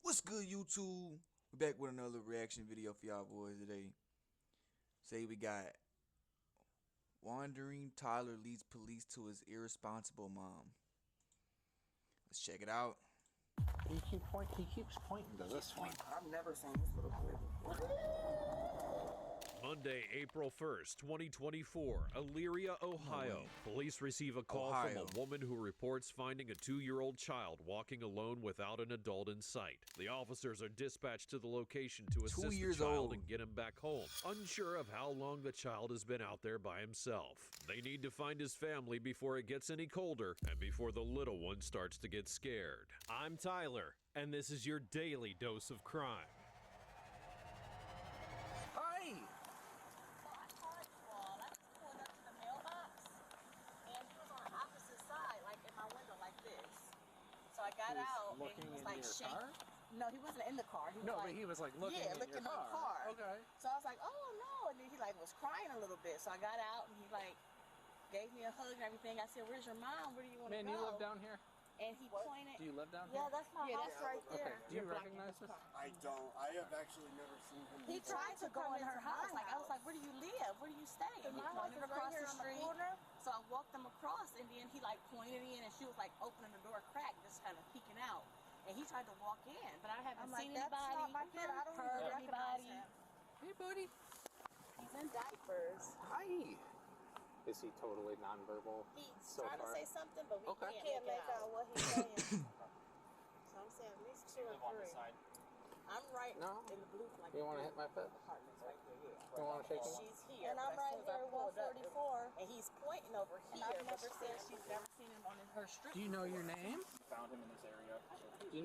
What's good, YouTube? We're back with another reaction video for y'all boys today. Say we got Wandering Toddler leads police to his irresponsible mom. Let's check it out. He keeps pointing to this one. I've never seen this little boy before. Monday, April 1st, 2024, Elyria, Ohio. Police receive a call from a woman who reports finding a 2-year-old child walking alone without an adult in sight. The officers are dispatched to the location to assist the child and get him back home, unsure of how long the child has been out there by himself. They need to find his family before it gets any colder and before the little one starts to get scared. I'm Tyler, and this is your daily dose of crime. Hi! So I got out looking and he was in like your shaking. car? No, he wasn't in the car. He was No, like, but he was like looking in looking your in the car. Okay. So I was like, oh no, and then he like was crying a little bit. So I got out and he like gave me a hug and everything. I said, where's your mom? Where do you want to go? Man, you live down here? And he pointed. Do you live down here? Yeah, that's my house right there. Okay. Do you recognize this? I don't. I have actually never seen him. He tried to go in her house. Like I was like, where do you live? Where do you stay? And he pointed across the street. So I walked him across, and then he like pointed in, and she was like opening the door crack, just kind of peeking out. And he tried to walk in, but I haven't seen anybody. That's not my kid. I don't heard anybody. Hey, buddy. He's in diapers. Hi. Is he totally nonverbal? He's trying to say something, but we can't make out what he's saying. So I'm saying at least 2 or 3. I'm right in the blue. Like You want to hit my foot? apartments right there. Yeah. You want to shake him? She's here. And I'm right here, 144. And he's pointing over here. And I've never said she's never seen him on her strip. Do you know your name? Found him in this area. Do you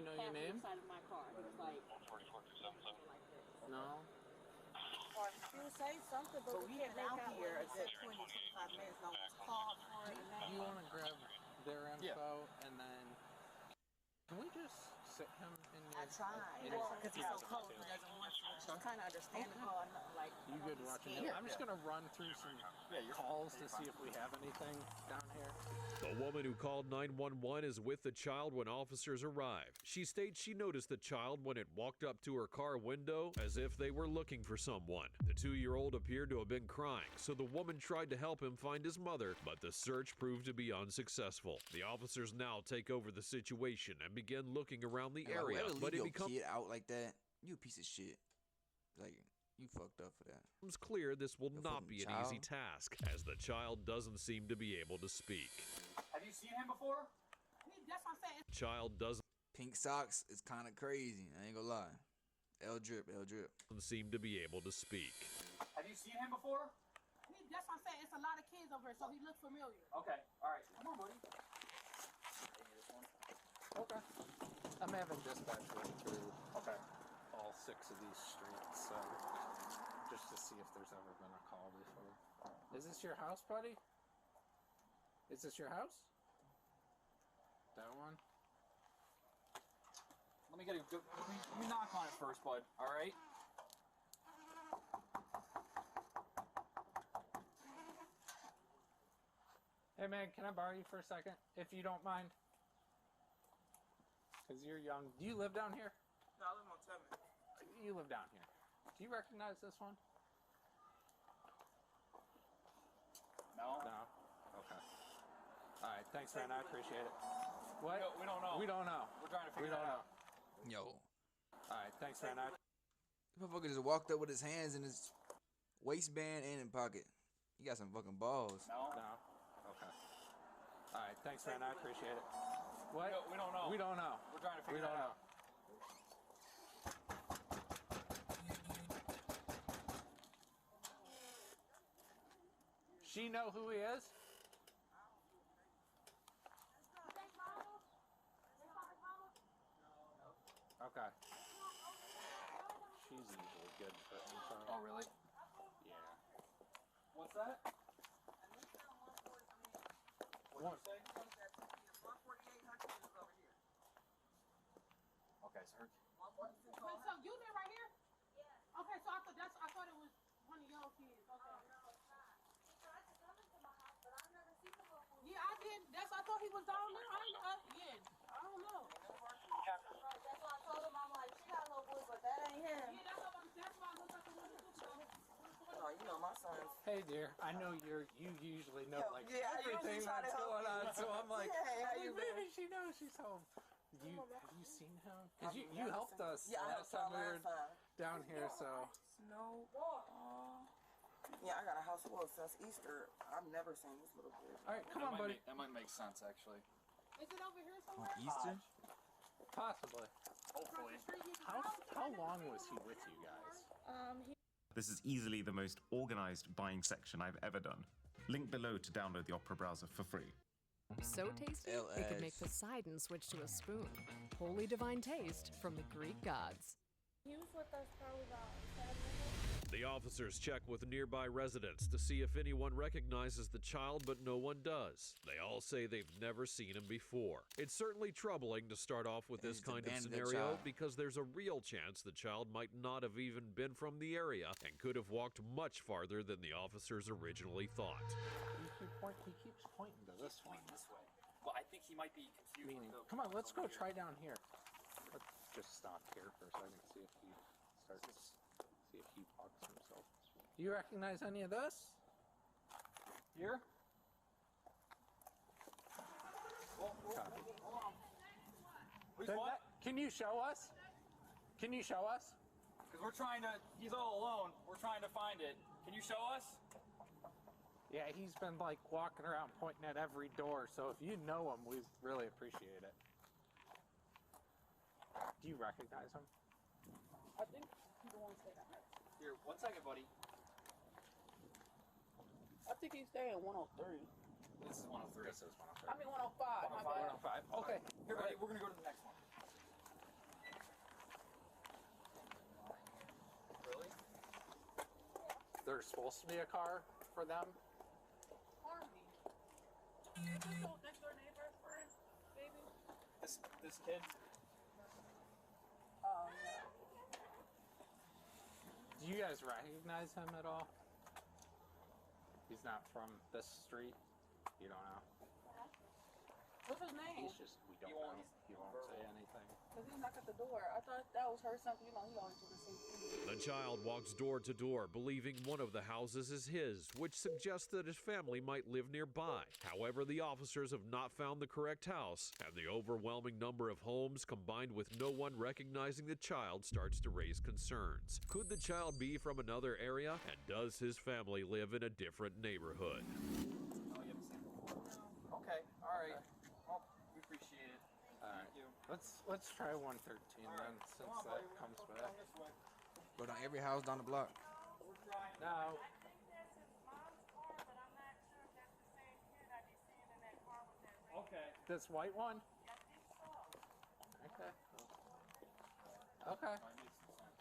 know your name? Side of my car. He was like, No. He was saying something, but so we we can't been make out out here a what good 20, 25 minutes. No one's called for it. Do you want to grab their info and then... Can we just sit him in your... I tried. Because he's so cold, he doesn't want to. It's kind of understandable. Like, You good watching it? I'm just going to run through some calls to see if we have anything down here. The woman who called 911 is with the child when officers arrive. She states she noticed the child when it walked up to her car window as if they were looking for someone. The 2-year-old appeared to have been crying, so the woman tried to help him find his mother, but the search proved to be unsuccessful. The officers now take over the situation and begin looking around the area, but it becomes kid out like that. You a piece of shit. Like, you fucked up for that. It's clear this will not be an easy task, as the child doesn't seem to be able to speak. Have you seen him before? that's what I'm saying. Child doesn't Pink socks is kind of crazy. I ain't gonna lie. L drip. seem to be able to speak. Have you seen him before? That's what I'm saying. It's a lot of kids over here, so he looks familiar. Okay. All right. Come on, buddy. Okay. I'm having dispatch run through all 6 of these streets, so just to see if there's ever been a call before. Is this your house, buddy? Is this your house? That one? Let me get a good. Let me knock on it first, bud. All right. Hey man, can I borrow you for a second, if you don't mind? Because you're young. Do you live down here? No, I live on 10. You live down here. Do you recognize this one? No. No? Okay. Alright, thanks man, I appreciate it. What? We don't know. We don't know. We're trying to figure We don't that know. out. Yo, Alright, thanks man, the motherfucker just walked up with his hands in his waistband and in pocket. He got some fucking balls. No. No? Okay. Alright, thanks man, I appreciate it. What? We don't know. We don't know. We're trying to figure We don't that know. out. She know who he is? Okay. She's usually good for info. Oh, really? Yeah. What's that? What'd you say? Okay, sir. Wait, so you live right here? Yeah. Okay, so I thought it was one of your kids. Okay. Yeah, I did. I thought he was down there. I don't know. That's why I my sons. Hey, dear. I know you usually know like Yeah, I everything usually try to that's help going on, you. so I'm like, Hey, how you maybe been? she knows she's home. Have you seen him? Because you never helped seen- us Yeah, I last helped time we y'all were last time. down here, so. No. Yeah, I got a house full since Easter. I've never seen this little kid. All right, come on, buddy. That might make sense, actually. Is it over here On somewhere? Easter? Possibly. Hopefully. How long was he with you guys? This is easily the most organized buying section I've ever done. Link below to download the Opera browser for free. So tasty, it could make Poseidon switch to a spoon. Holy divine taste from the Greek gods. He was with us probably about 7 minutes. The officers check with nearby residents to see if anyone recognizes the child, but no one does. They all say they've never seen him before. It's certainly troubling to start off with They this need to kind of abandon that scenario child. because there's a real chance the child might not have even been from the area and could have walked much farther than the officers originally thought. He keeps pointing to this one. This way. Well, I think he might be confused. Meaning, with the- come on, let's go over here. try down here. Let's just stop here for a second, see if he starts, see if he walks himself. Do you recognize any of this? Here? Copy. Hold on. Please Then what? can you show us? Can you show us? Because we're trying to, he's all alone. We're trying to find it. Can you show us? Yeah, he's been like walking around pointing at every door, so if you know him, we really appreciate it. Do you recognize him? I think he's the one staying at night. Here, 1 second, buddy. I think he's staying at 103. This is 103. This is 103. I mean 105. My bad. 105. Okay. Here, buddy, we're going to go to the next one. Really? There's supposed to be a car for them. Harvey. Next door neighbor for his baby. This kid? Do you guys recognize him at all? He's not from this street. You don't know. What's his name? He's just, we don't know. He won't say anything. Because he knocked at the door. I thought that was her something. You know, he always do the same thing. The child walks door to door, believing one of the houses is his, which suggests that his family might live nearby. However, the officers have not found the correct house, and the overwhelming number of homes combined with no one recognizing the child starts to raise concerns. Could the child be from another area, and does his family live in a different neighborhood? Oh, you haven't seen it before. Okay, all right. Well, we appreciate it. Alright. Thank you. Let's try 113 then, since Come on, that buddy. comes We're back. going this way. Go down every house down the block. We're trying. No. Okay. This white one? Okay. Okay. That makes some sense.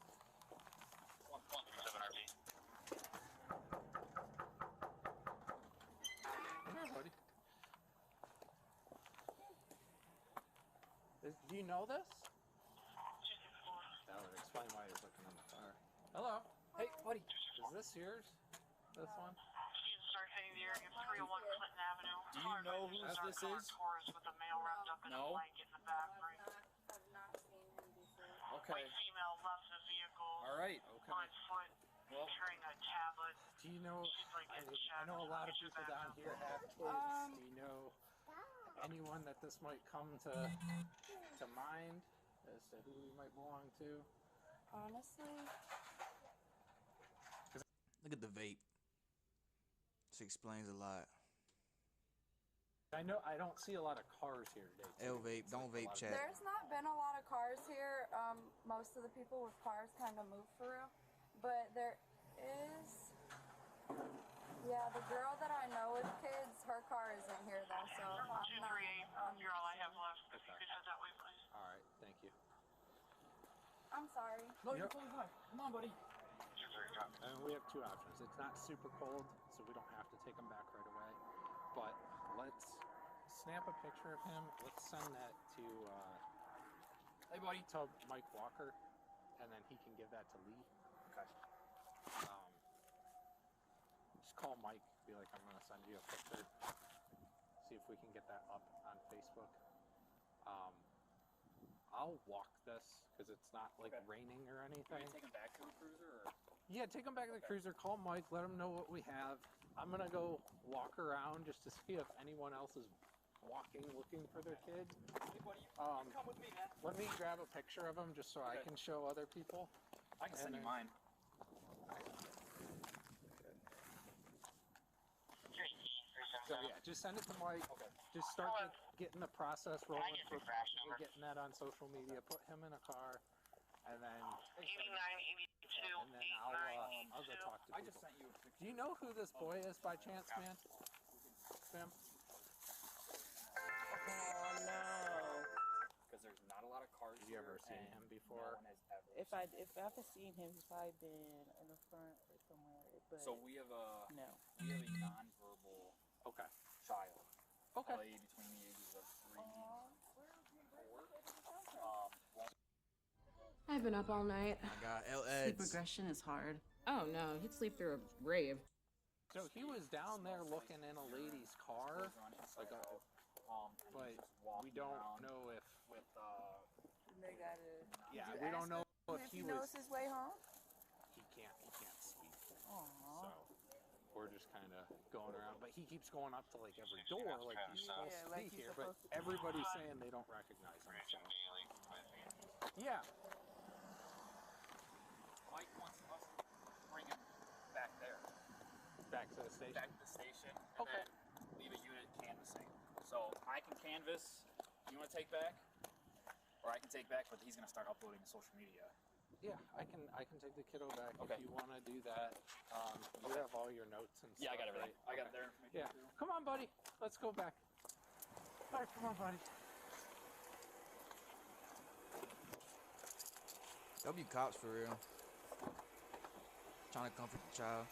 Okay, buddy. Do you know this? That would explain why he's looking in the car. Hello. Hey, buddy. Is this yours? This one? Do you know who this is? No. I've not seen him before. Okay. All right. Okay. Well, Do you know, I know a lot of people down here have kids. Do you know anyone that this might come to mind as to who he might belong to? Honestly, Look at the vape. This explains a lot. I know I don't see a lot of cars here today. L vape, don't vape chat. there's not been a lot of cars here. Most of the people with cars kind of move for real. But there is, yeah, the girl that I know with kids, her car isn't here though, so I'm not. You're all I have left. If you could head that way, please. All right, thank you. I'm sorry. no, you're Yep. totally fine. Come on, buddy. And we have two options. It's not super cold, so we don't have to take him back right away. But let's snap a picture of him. Let's send that to Hey, buddy. Mike Walker, and then he can give that to Lee. Okay. Just call Mike. Be like, I'm gonna send you a picture. See if we can get that up on Facebook. I'll walk this because it's not like raining or anything. Take him back to the cruiser, or? Yeah, take him back to the cruiser. Call Mike. Let him know what we have. I'm gonna go walk around just to see if anyone else is walking, looking for their kid. Hey, buddy, come with me, man. Let me grab a picture of him just so I can show other people. I can send you mine. So yeah, just send it to Mike. Just start getting the process rolling for possibly getting that on social media. Put him in a car, and then I'll go talk to people. I just sent you a picture. Do you know who this boy is by chance, man? Sam? Oh no. Because there's not a lot of cars. Have you ever seen him before? No one has ever. If I've seen him, he's probably been in the front or somewhere. But So we have a no. nonverbal child. Okay. Probably between the ages of 3 and 4. I've been up all night. I got Sleep regression is hard. Oh no, he'd sleep through a rave. So he was down there looking in a lady's car, like a, but we don't know if They gotta. yeah, we don't know if He he knows was. his way home. He can't speak. Aww. So we're just kind of going around, but he keeps going up to like every door, like he's supposed to like be he's here, but supposed to be. everybody's saying they don't recognize him. So. Yeah. Mike wants us to bring him back there. Back to the station. Back to the station. And Okay. then leave a unit canvassing. So I can canvass. You want to take back? Or I can take back, but he's going to start uploading to social media. Yeah, I can take the kiddo back Okay. if you want to do that. You have all your notes and stuff. Yeah, I got everything. Right? I got their information Yeah. too. Come on, buddy. Let's go back. All right, come on, buddy. They'll be cops for real. Trying to comfort the child.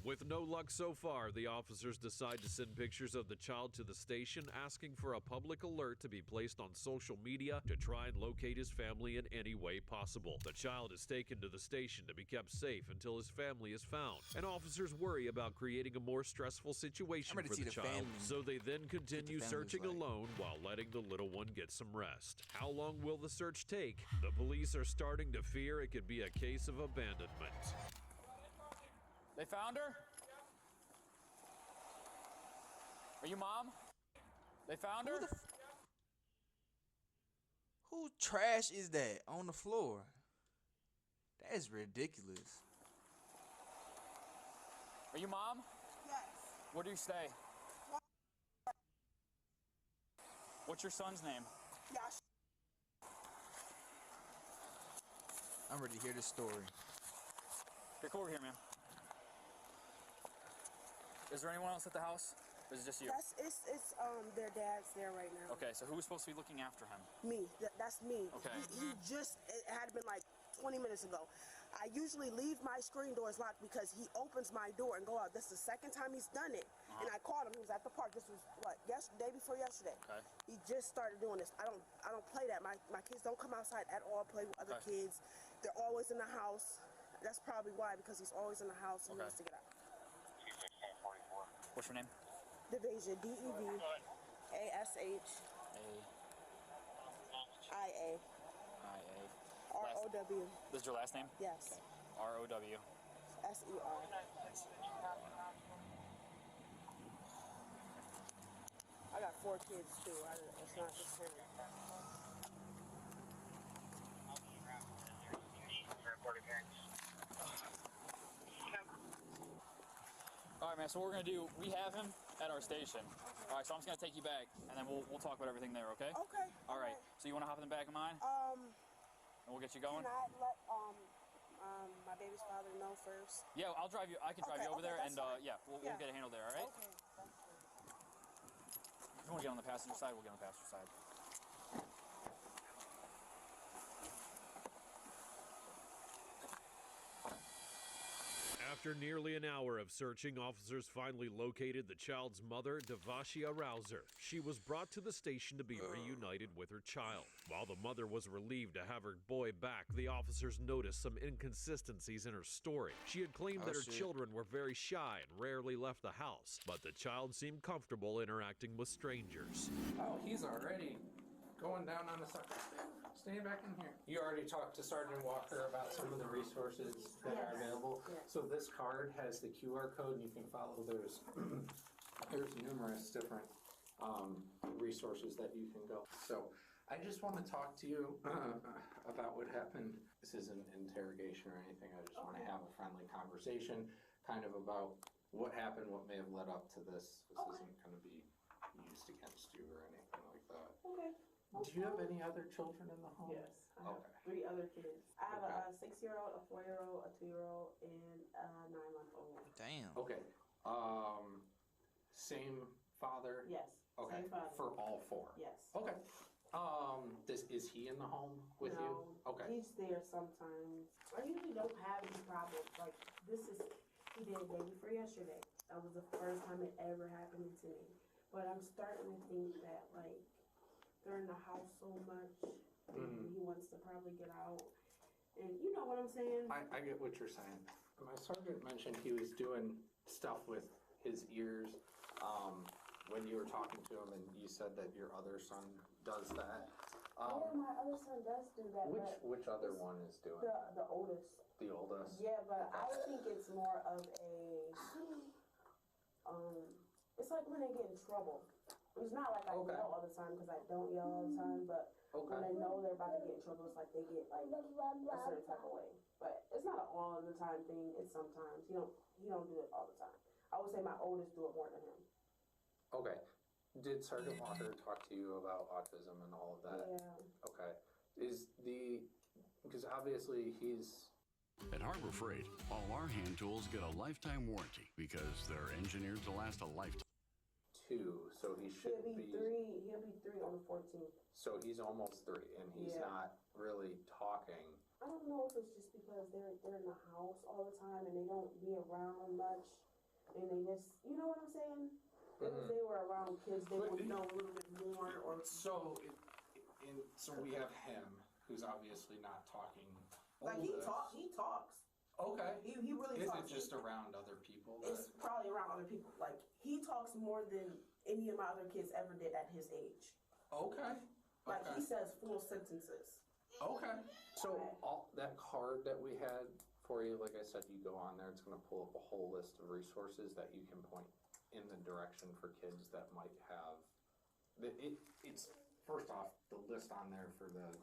With no luck so far, the officers decide to send pictures of the child to the station, asking for a public alert to be placed on social media to try and locate his family in any way possible. The child is taken to the station to be kept safe until his family is found, and officers worry about creating a more stressful situation ready for to see the the child, family. so they then continue family's searching like. alone while letting the little one get some rest. How long will the search take? The police are starting to fear it could be a case of abandonment. They found her? Are you mom? They found her? Who trash is that on the floor? That is ridiculous. Are you mom? Yes. Where do you stay? What's your son's name? Yash. I'm ready to hear this story. Here, come over here, man. Is there anyone else at the house? Or is it just you? It's their dad's there right now. Okay, so who was supposed to be looking after him? Me. That's me. Okay. He just, it had been like 20 minutes ago. I usually leave my screen doors locked because he opens my door and go out. This is the second time he's done it. And I called him. He was at the park. This was what, day before yesterday. Okay. He just started doing this. I don't play that. My kids don't come outside at all, play with other kids. They're always in the house. That's probably why, because he's always in the house and he needs to get out. What's your name? Devasia, D-E-V-A-S-H-I-A. R-O-W. This is your last name? Yes. R-O-W. S-E-R. I got 4 kids too. It's not just him. All right, man, so what we're going to do, we have him at our station. All right, so I'm just going to take you back, and then we'll talk about everything there, okay? Okay. All right, so you want to hop in the back of mine? And we'll get you going? Can I let my baby's father know first? Yeah, I'll drive you. I can drive you over there, and fine. yeah, we'll get it handled there, all right? Okay. If you want to get on the passenger side, we'll get on the passenger side. After nearly an hour of searching, officers finally located the child's mother, Devasia Rouser. She was brought to the station to be reunited with her child. While the mother was relieved to have her boy back, the officers noticed some inconsistencies in her story. She had claimed that her children were very shy and rarely left the house, but the child seemed comfortable interacting with strangers. Oh, he's already going down on the second. Stay back in here. You already talked to Sergeant Walker about some of the resources that are available. Yes. So this card has the QR code, and you can follow. There's numerous different resources that you can go. So I just want to talk to you about what happened. This isn't an interrogation or anything. I just want to have a friendly conversation, kind of about what happened, what may have led up to this. This isn't going to be used against you or anything like that. Okay. Do you have any other children in the home? Yes, I have 3 other kids. I have a 6-year-old, a 4-year-old, a 2-year-old, and a 9-month-old. Damn. Okay. Same father? Yes. Okay. Same father. For all 4? Yes. Okay. Is he in the home with you? Okay. He's there sometimes. I usually don't have any problems. Like, he did day before yesterday. That was the first time it ever happened to me. But I'm starting to think that, like, they're in the house so much, and he wants to probably get out. And you know what I'm saying? I get what you're saying. My sergeant mentioned he was doing stuff with his ears when you were talking to him, and you said that your other son does that. Yeah, my other son does do that. Which other one is doing the oldest. The oldest? Yeah, but I think it's more of a, it's like when they get in trouble. It's not like I yell all the time, because I don't yell all the time, but when they know they're about to get in trouble, it's like they get like a certain type of way. But it's not an all the time thing. It's sometimes. He don't do it all the time. I would say my oldest do it more than him. Okay. Did Sergeant Walker talk to you about autism and all of that? Yeah. Okay. Because obviously he's... At Harbor Freight, all our hand tools get a lifetime warranty because they're engineered to last a lifetime. 2, so he should He'll be 3 on the 14th. So he's almost 3, and he's not really talking. I don't know if it's just because they're in the house all the time and they don't be around much, and they just, you know what I'm saying? If they were around kids, they would know a little bit more. Or so we have him, who's obviously not talking. Like he talks. Okay. He really talks. Is it just around other people? It's probably around other people. Like, he talks more than any of my other kids ever did at his age. Okay. Like, he says full sentences. Okay. So all that card that we had for you, like I said, you go on there, it's going to pull up a whole list of resources that you can point in the direction for kids that might have. It's first off, the list on there for the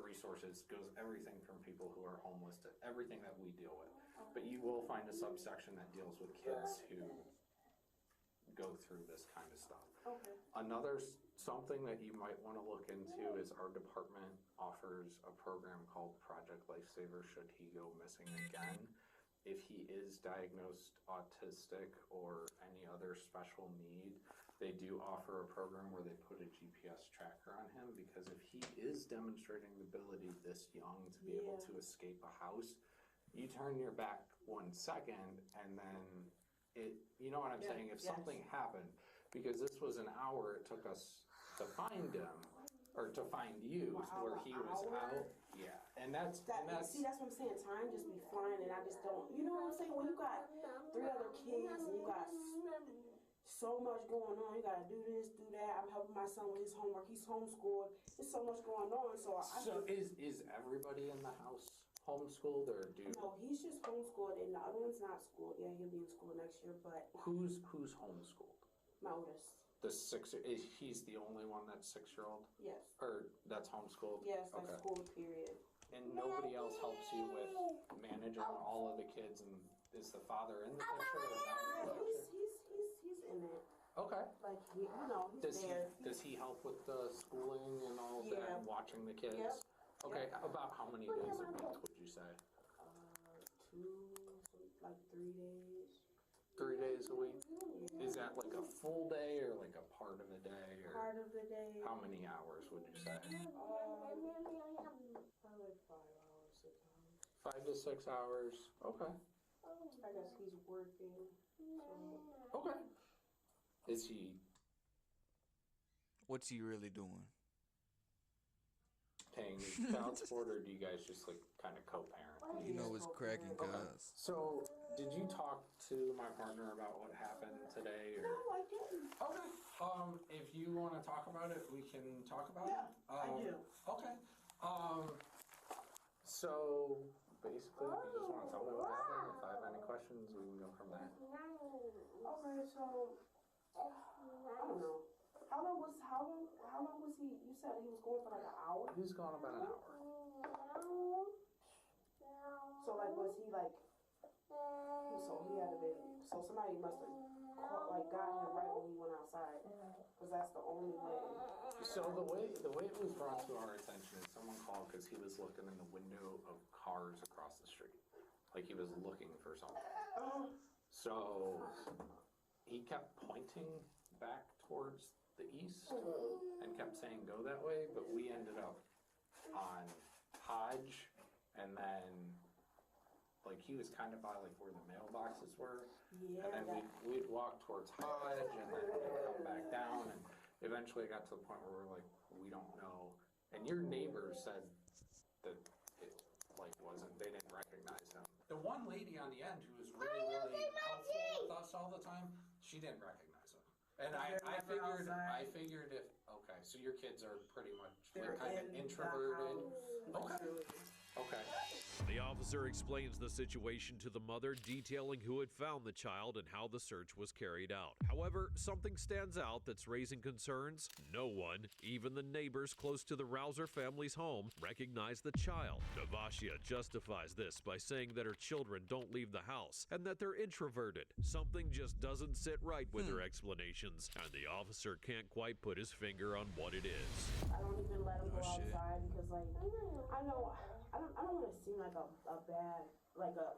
resources goes everything from people who are homeless to everything that we deal with. But you will find a subsection that deals with kids who go through this kind of stuff. Okay. Another something that you might want to look into is our department offers a program called Project Lifesaver should he go missing again. If he is diagnosed autistic or any other special need, they do offer a program where they put a GPS tracker on him, because if he is demonstrating the ability this young to be able to escape a house, you turn your back 1 second and then you know what I'm saying? If something happened, because this was an hour it took us to find him, or to find you, where he was out. Yeah, and that's see, that's what I'm saying. Time just be flying, and I just don't. You know what I'm saying? When you got 3 other kids and you got so much going on, you gotta do this, do that. I'm helping my son with his homework. He's homeschooled. There's so much going on. So is everybody in the house homeschooled, or No, he's just homeschooled, and the other one's not schooled. Yeah, he'll be in school next year, but who's homeschooled? My oldest. The 6, he's the only one that's 6-year-old? Yes. Or that's homeschooled? Yes, that's school, period. And nobody else helps you with managing all of the kids, and is the father in the picture or not in the picture? He's in it. Okay. Like, he's there. Does he help with the schooling and all of that, and watching the kids? Yep. Okay, about how many days a week would you say? 3 days. 3 days a week? Is that like a full day or like a part of a day? Or part of the day. How many hours would you say? Probably like 5 hours, 6 hours. 5 to 6 hours. Okay. I guess he's working. So. Okay. Is he? What's he really doing? Paying paying child support, or do you guys just like kind of co-parent? You know it's cracking, Okay. cuz. So, did you talk to my partner about what happened today? Or? No, I didn't. Okay. If you want to talk about it, we can talk about Yeah, it. I do. Okay. So basically, if you just want to tell me what happened, if I have any questions, we can go from there. Okay, so I don't know. How long was he? You said he was going for like an hour. He was gone about an hour. So like, was he like? So he had to be. So somebody must have got him right when he went outside, because that's the only way. So the way it was brought to our attention is someone called because he was looking in the window of cars across the street, like he was looking for something. So he kept pointing back towards the east and kept saying go that way, but we ended up on Hodge, and then like he was kind of by like where the mailboxes were, and then we'd walk towards Hodge, and then we'd come back down, and eventually it got to the point where we're like, we don't know. And your neighbor said that it like wasn't, they didn't recognize him. The one lady on the end who was really helpful with us all the time, she didn't recognize him. And I figured if, okay, so your kids are pretty much kind of introverted. Okay. The officer explains the situation to the mother, detailing who had found the child and how the search was carried out. However, something stands out that's raising concerns. No one, even the neighbors close to the Rouser family's home, recognize the child. Devashia justifies this by saying that her children don't leave the house and that they're introverted. Something just doesn't sit right with her explanations, and the officer can't quite put his finger on what it is. I don't even let him go outside because, like, I know I don't want to seem like a bad, like a,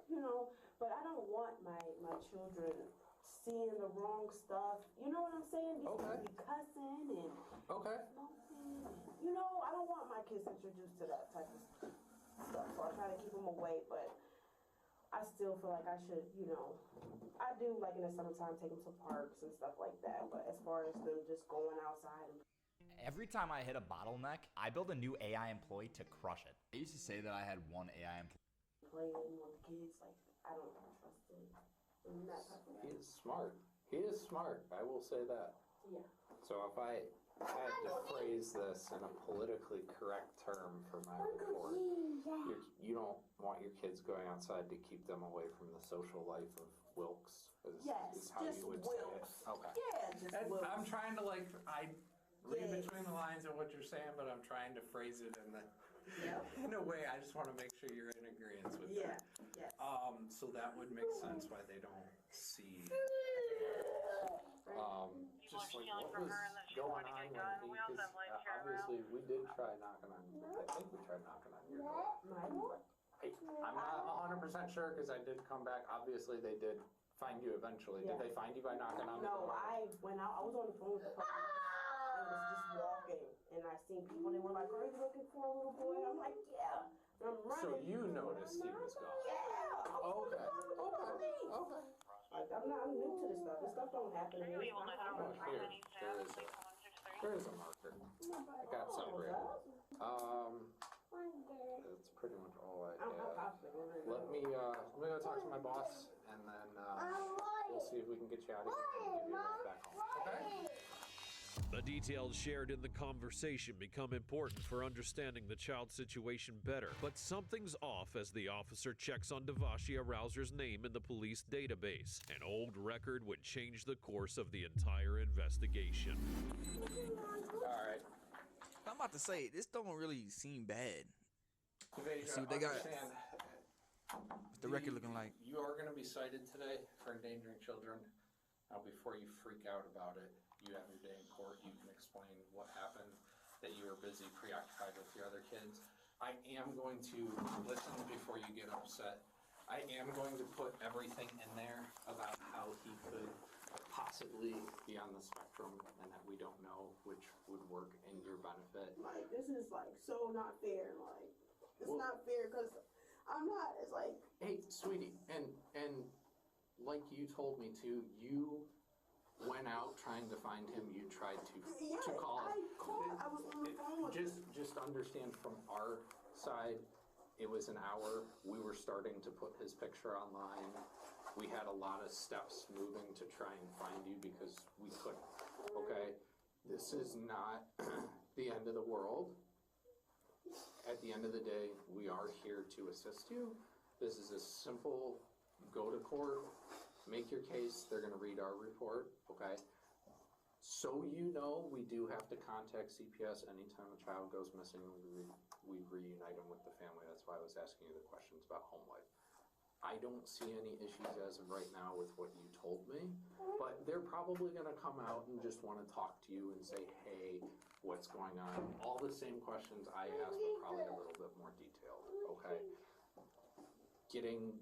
but I don't want my children seeing the wrong stuff. You know what I'm saying? These people be cussing and smoking. And, I don't want my kids introduced to that type of stuff. So I try to keep them away, but I still feel like I should, I do, like in the summertime, take them to parks and stuff like that. But as far as them just going outside and every time I hit a bottleneck, I build a new AI employee to crush it. I used to say that I had one AI employee. Playing with the kids, like, I don't trust him. That type of He is smart. He is smart. I will say that. Yeah. So if I had to phrase this in a politically correct term for my report, you don't want your kids going outside to keep them away from the social life of Wilkes. Is how you would say it. Okay. Yeah, just Wilkes. I'm trying to I read between the lines of what you're saying, but I'm trying to phrase it in a way. I just want to make sure you're in agreement with that. Yeah. So that would make sense why they don't see. Just like what was going on when because obviously we did try knocking on. I think we tried knocking on your door. My door? I'm not 100% sure because I did come back. Obviously they did find you eventually. Yeah. Did they find you by knocking on the door? No, I went out. I was on the phone with the police. I was just walking, and I seen people. They were like, "Are you looking for a little boy?" I'm like, "Yeah." And I'm running. So you noticed he was gone? Yeah. Okay. Like I'm new to this stuff. This stuff don't happen to me. There is a marker. I got some ready. That's pretty much all I have. Let me go talk to my boss, and then we'll see if we can get you out of here and give you a ride back home. Okay? The details shared in the conversation become important for understanding the child's situation better, but something's off as the officer checks on Devashia Rouser's name in the police database. An old record would change the course of the entire investigation. All right. I'm about to say, this don't really seem bad. Devashia, See what they got. What's the record looking like? You are going to be cited today for endangering children. Now, before you freak out about it, you have your day in court. You can explain what happened, that you were busy, preoccupied with your other kids. I am going to listen before you get upset. I am going to put everything in there about how he could possibly be on the spectrum and that we don't know which would work in your benefit. Like, this is like so not fair. Like, it's not fair because I'm not. It's like, hey, sweetie, and like you told me to, you went out trying to find him. You tried to call I us. called. I was on the phone with Just understand from our side, it was an hour. We were starting to put his picture online. We had a lot of steps moving to try and find you because we couldn't. Okay? This is not the end of the world. At the end of the day, we are here to assist you. This is a simple go to court, make your case. They're going to read our report. Okay? So you know, we do have to contact CPS anytime a child goes missing. We reunite them with the family. That's why I was asking you the questions about home life. I don't see any issues as of right now with what you told me, but they're probably going to come out and just want to talk to you and say, hey, what's going on? All the same questions I asked, but probably a little bit more detailed, okay? Getting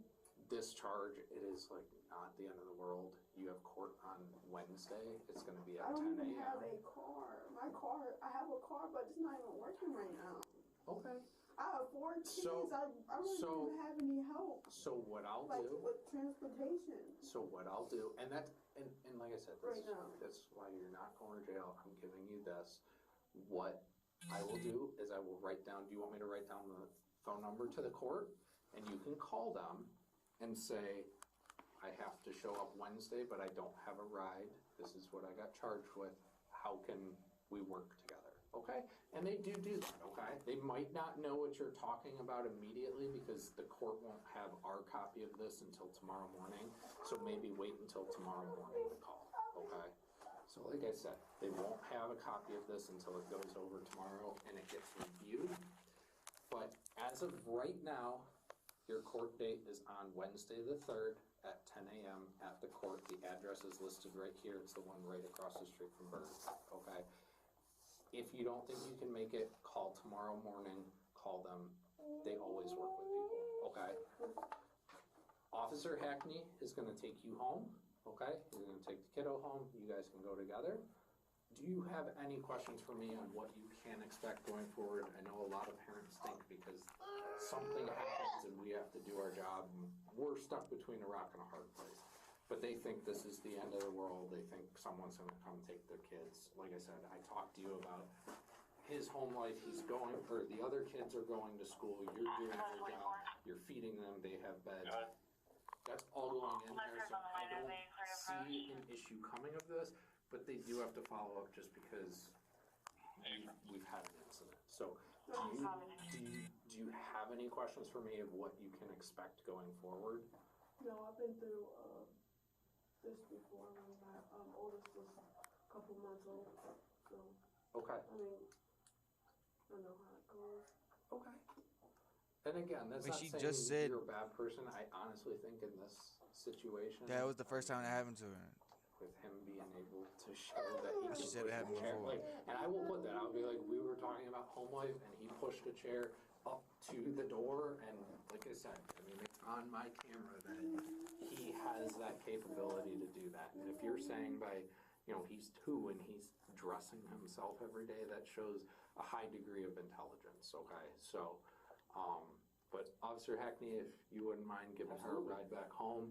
this charge, it is like not the end of the world. You have court on Wednesday. It's going to be at 10 a.m. I don't even have a car. I have a car, but it's not even working right now. Okay. I have 4 kids. I really don't even have any help. So what I'll do, with transportation. so what I'll do, and like I said, Right now. that's why you're not going to jail. I'm giving you this. What I will do is I will write down, do you want me to write down the phone number to the court? And you can call them and say, I have to show up Wednesday, but I don't have a ride. This is what I got charged with. How can we work together? Okay? And they do that, okay? They might not know what you're talking about immediately because the court won't have our copy of this until tomorrow morning. So maybe wait until tomorrow morning to call, okay? So like I said, they won't have a copy of this until it goes over tomorrow and it gets reviewed. But as of right now, your court date is on Wednesday the 3rd at 10 a.m. at the court. The address is listed right here. It's the one right across the street from Burns, okay? If you don't think you can make it, call tomorrow morning, call them. They always work with people, okay? Officer Hackney is gonna take you home, okay? He's gonna take the kiddo home. You guys can go together. Do you have any questions for me on what you can expect going forward? I know a lot of parents think because something happens and we have to do our job, and we're stuck between a rock and a hard place. But they think this is the end of the world. They think someone's gonna come take their kids. Like I said, I talked to you about his home life. He's going, or the other kids are going to school. You're doing your job. You're feeding them. They have beds. That's all going in there. So I don't see an issue coming of this, but they do have to follow up just because we've had an incident. So do you have any questions for me of what you can expect going forward? No, I've been through this before when my oldest was a couple months old. So, okay. I mean, I know how it goes. Okay. And again, that's When not she saying just said- you're a bad person. I honestly think in this situation, That was the first time that happened to her. with him being able to show that he She can said it push a happened chair, before. like, and I will put that. I'll be like, we were talking about home life, and he pushed a chair up to the door, and like I said, I mean, it's on my camera that he has that capability to do that. And if you're saying by, he's 2 and he's dressing himself every day, that shows a high degree of intelligence. Okay, so, but Officer Hackney, if you wouldn't mind giving her a ride back home.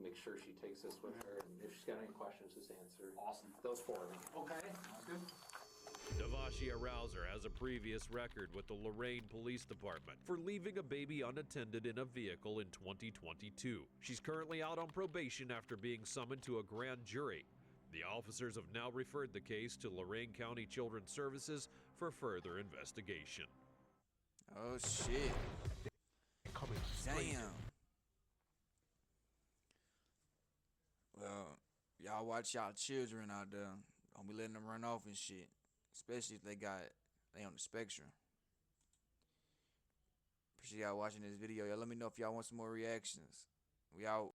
Make sure she takes this with her, and if she's got any questions, just answer. Awesome. Those 4 of them. Okay. Sounds good. Devashia Rouser has a previous record with the Lorain Police Department for leaving a baby unattended in a vehicle in 2022. She's currently out on probation after being summoned to a grand jury. The officers have now referred the case to Lorain County Children's Services for further investigation. Oh shit. Damn. Well, y'all watch y'all children out there. Don't be letting them run off and shit. Especially if they on the spectrum. Appreciate y'all watching this video. Y'all let me know if y'all want some more reactions. We out.